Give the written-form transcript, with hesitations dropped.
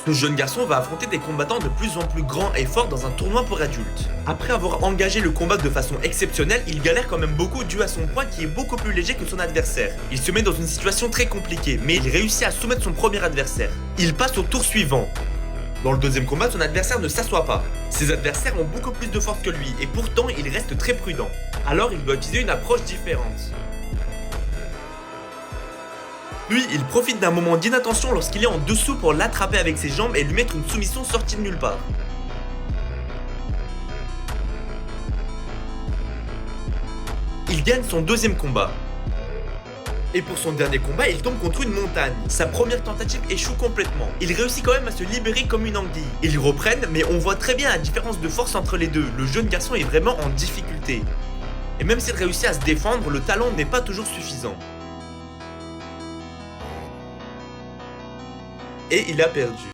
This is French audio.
Le jeune garçon va affronter des combattants de plus en plus grands et forts dans un tournoi pour adultes. Après avoir engagé le combat de façon exceptionnelle, il galère quand même beaucoup dû à son poids qui est beaucoup plus léger que son adversaire. Il se met dans une situation très compliquée, mais il réussit à soumettre son premier adversaire. Il passe au tour suivant. Dans le deuxième combat, son adversaire ne s'assoit pas. Ses adversaires ont beaucoup plus de force que lui, et pourtant il reste très prudent. Alors il doit utiliser une approche différente. Lui, il profite d'un moment d'inattention lorsqu'il est en dessous pour l'attraper avec ses jambes et lui mettre une soumission sortie de nulle part. Il gagne son deuxième combat. Et pour son dernier combat, il tombe contre une montagne. Sa première tentative échoue complètement. Il réussit quand même à se libérer comme une anguille. Ils reprennent, mais on voit très bien la différence de force entre les deux. Le jeune garçon est vraiment en difficulté. Et même s'il réussit à se défendre, le talent n'est pas toujours suffisant. Et il a perdu.